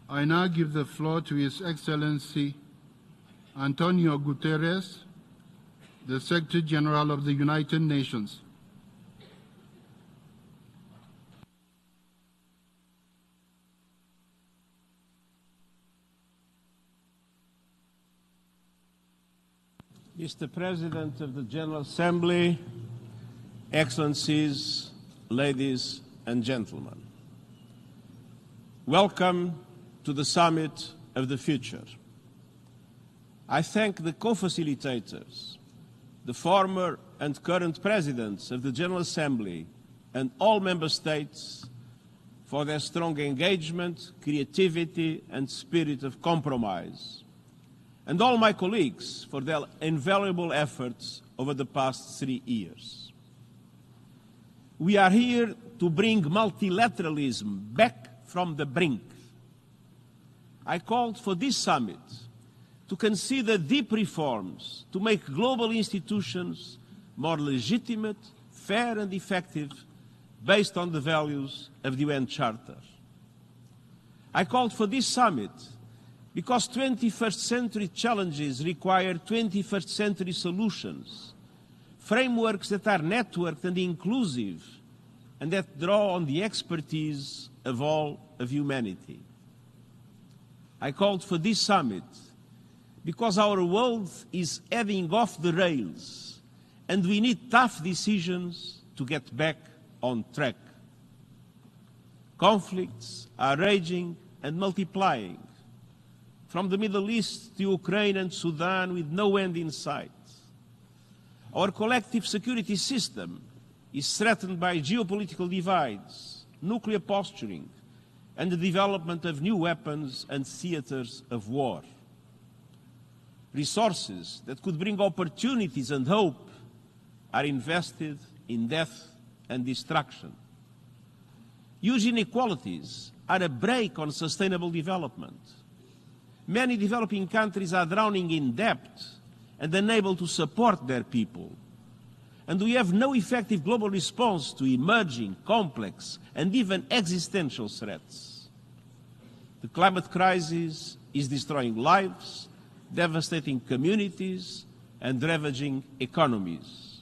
I now give the floor to His Excellency Antonio Guterres, the Secretary General of the United Nations. Mr. President of the General Assembly, Excellencies, ladies and gentlemen, welcome to the Summit of the Future. I thank the co-facilitators, the former and current presidents of the General Assembly and all member states for their strong engagement, creativity and spirit of compromise, and all my colleagues for their invaluable efforts over the past 3 years. We are here to bring multilateralism back from the brink. I called for this summit to consider deep reforms to make global institutions more legitimate, fair and effective based on the values of the UN Charter. I called for this summit because 21st century challenges require 21st century solutions, frameworks that are networked and inclusive, and that draw on the expertise of all of humanity. I called for this summit because our world is heading off the rails, and we need tough decisions to get back on track. Conflicts are raging and multiplying, from the Middle East to Ukraine and Sudan with no end in sight. Our collective security system is threatened by geopolitical divides, nuclear posturing, and the development of new weapons and theaters of war. Resources that could bring opportunities and hope are invested in death and destruction. Huge inequalities are a brake on sustainable development. Many developing countries are drowning in debt and unable to support their people. And we have no effective global response to emerging, complex, and even existential threats. The climate crisis is destroying lives, devastating communities, and ravaging economies.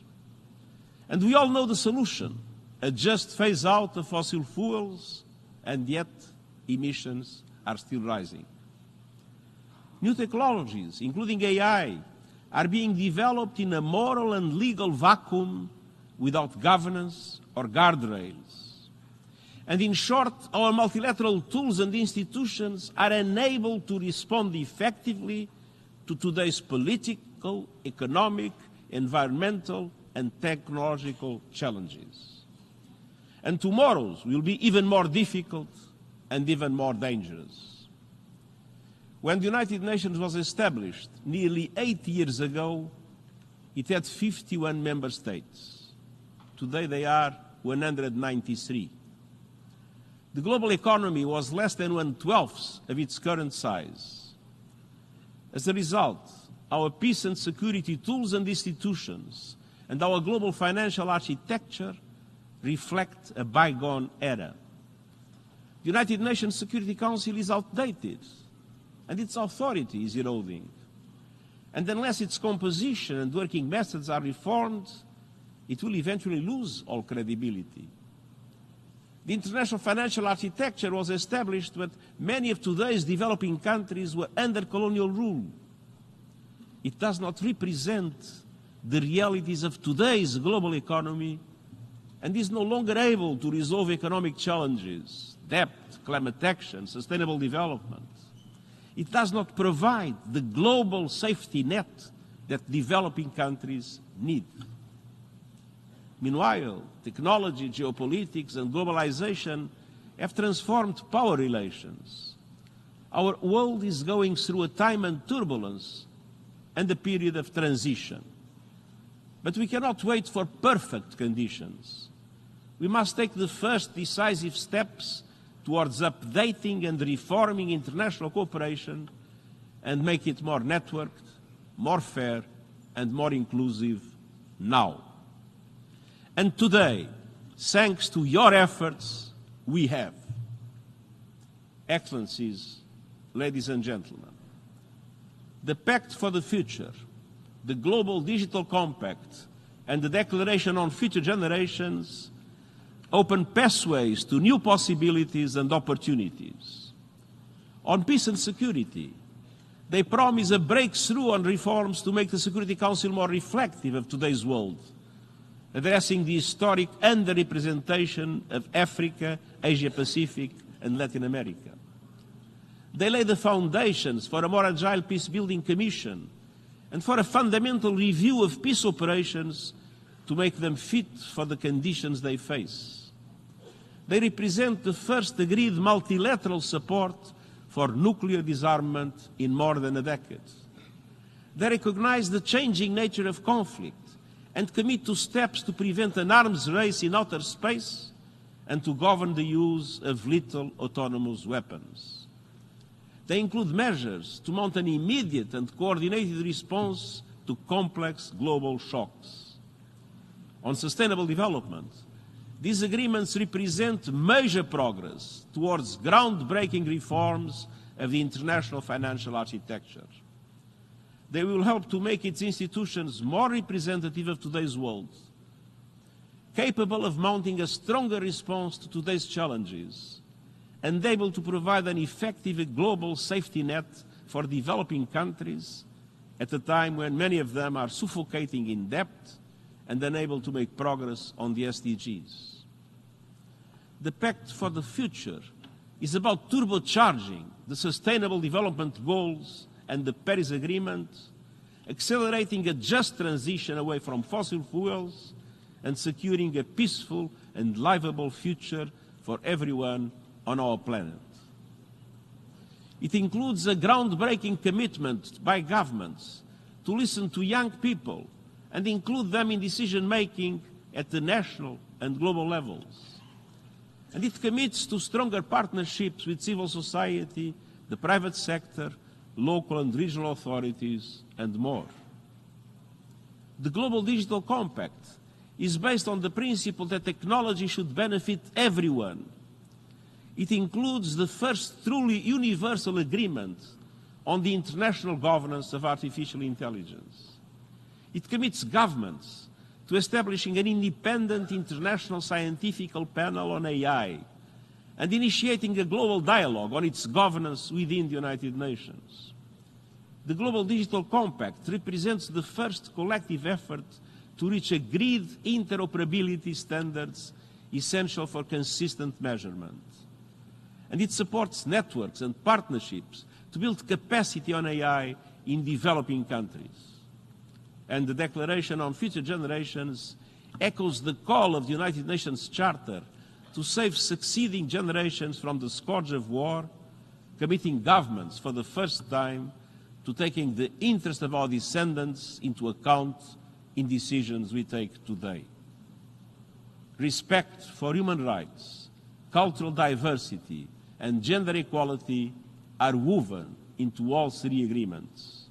And we all know the solution: a just phase out of fossil fuels, and yet emissions are still rising. New technologies, including AI, are being developed in a moral and legal vacuum without governance or guardrails. And in short, our multilateral tools and institutions are unable to respond effectively to today's political, economic, environmental, and technological challenges. And tomorrow's will be even more difficult and even more dangerous. When the United Nations was established nearly 8 years ago, it had 51 member states. Today they are 193. The global economy was less than 1/12 of its current size. As a result, our peace and security tools and institutions and our global financial architecture reflect a bygone era. The United Nations Security Council is outdated, and its authority is eroding. And unless its composition and working methods are reformed, it will eventually lose all credibility. The international financial architecture was established when many of today's developing countries were under colonial rule. It does not represent the realities of today's global economy and is no longer able to resolve economic challenges, debt, climate action, sustainable development. It does not provide the global safety net that developing countries need. Meanwhile, technology, geopolitics, and globalization have transformed power relations. Our world is going through a time of turbulence and a period of transition. But we cannot wait for perfect conditions. We must take the first decisive steps towards updating and reforming international cooperation and make it more networked, more fair, and more inclusive now. And today, thanks to your efforts, we have. Excellencies, ladies and gentlemen, the Pact for the Future, the Global Digital Compact, and the Declaration on Future Generations open pathways to new possibilities and opportunities. On peace and security, they promise a breakthrough on reforms to make the Security Council more reflective of today's world, addressing the historic underrepresentation of Africa, Asia-Pacific, and Latin America. They lay the foundations for a more agile peace-building commission and for a fundamental review of peace operations to make them fit for the conditions they face. They represent the first agreed multilateral support for nuclear disarmament in more than a decade. They recognize the changing nature of conflict and commit to steps to prevent an arms race in outer space and to govern the use of lethal autonomous weapons. They include measures to mount an immediate and coordinated response to complex global shocks. On sustainable development, these agreements represent major progress towards groundbreaking reforms of the international financial architecture. They will help to make its institutions more representative of today's world, capable of mounting a stronger response to today's challenges, and able to provide an effective global safety net for developing countries at a time when many of them are suffocating in debt and unable to make progress on the SDGs. The Pact for the Future is about turbocharging the Sustainable Development Goals and the Paris Agreement, accelerating a just transition away from fossil fuels, and securing a peaceful and livable future for everyone on our planet. It includes a groundbreaking commitment by governments to listen to young people and include them in decision-making at the national and global levels. And it commits to stronger partnerships with civil society, the private sector, local and regional authorities, and more. The Global Digital Compact is based on the principle that technology should benefit everyone. It includes the first truly universal agreement on the international governance of artificial intelligence. It commits governments to establishing an independent international scientific panel on AI and initiating a global dialogue on its governance within the United Nations. The Global Digital Compact represents the first collective effort to reach agreed interoperability standards essential for consistent measurement. And it supports networks and partnerships to build capacity on AI in developing countries. And the Declaration on Future Generations echoes the call of the United Nations Charter to save succeeding generations from the scourge of war, committing governments for the first time to taking the interest of our descendants into account in decisions we take today. Respect for human rights, cultural diversity, and gender equality are woven into all three agreements.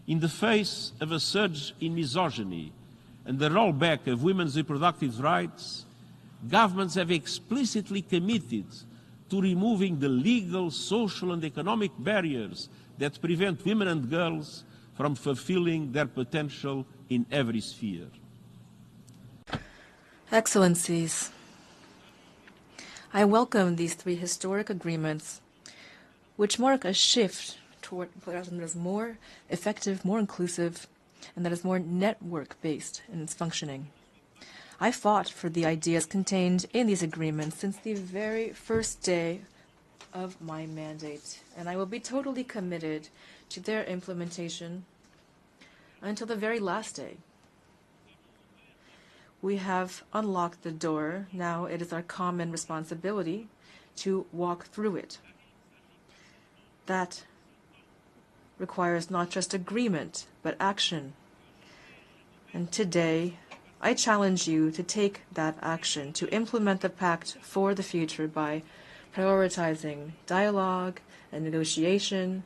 In the face of a surge in misogyny and the rollback of women's reproductive rights, governments have explicitly committed to removing the legal, social, and economic barriers that prevent women and girls from fulfilling their potential in every sphere. Excellencies, I welcome these three historic agreements, which mark a shift toward a that is more effective, more inclusive, and that is more network-based in its functioning. I fought for the ideas contained in these agreements since the very first day of my mandate, and I will be totally committed to their implementation until the very last day. We have unlocked the door. Now it is our common responsibility to walk through it. That requires not just agreement, but action. And today, I challenge you to take that action, to implement the Pact for the Future by prioritizing dialogue and negotiation,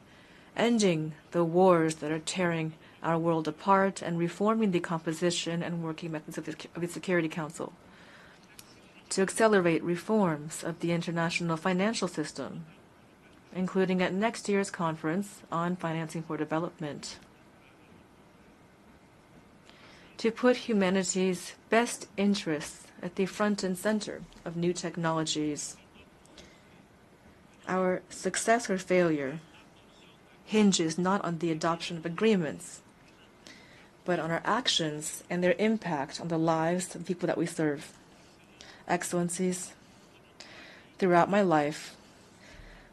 ending the wars that are tearing our world apart, and reforming the composition and working methods of the Security Council, to accelerate reforms of the international financial system, including at next year's conference on financing for development. To put humanity's best interests at the front and center of new technologies. Our success or failure hinges not on the adoption of agreements, but on our actions and their impact on the lives of the people that we serve. Excellencies, throughout my life,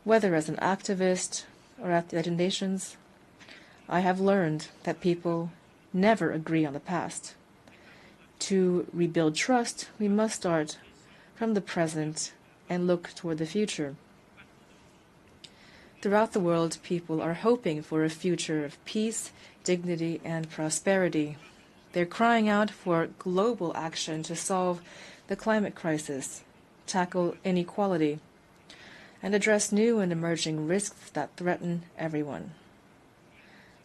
whether as an activist or at the United Nations, I have learned that people never agree on the past. To rebuild trust, we must start from the present and look toward the future. Throughout the world, people are hoping for a future of peace, dignity, and prosperity. They're crying out for global action to solve the climate crisis, tackle inequality, and address new and emerging risks that threaten everyone.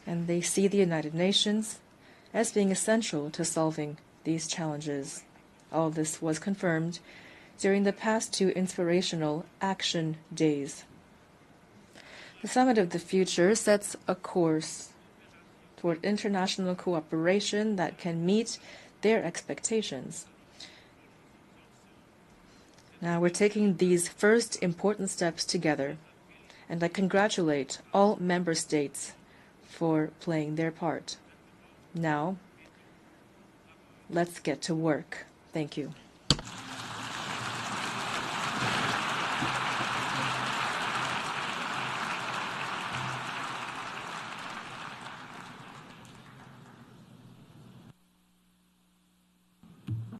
And they see the United Nations as being essential to solving these challenges. All this was confirmed during the past 2 inspirational action days. The Summit of the Future sets a course toward international cooperation that can meet their expectations. Now we're taking these first important steps together, and I congratulate all member states for playing their part. Now, let's get to work. Thank you.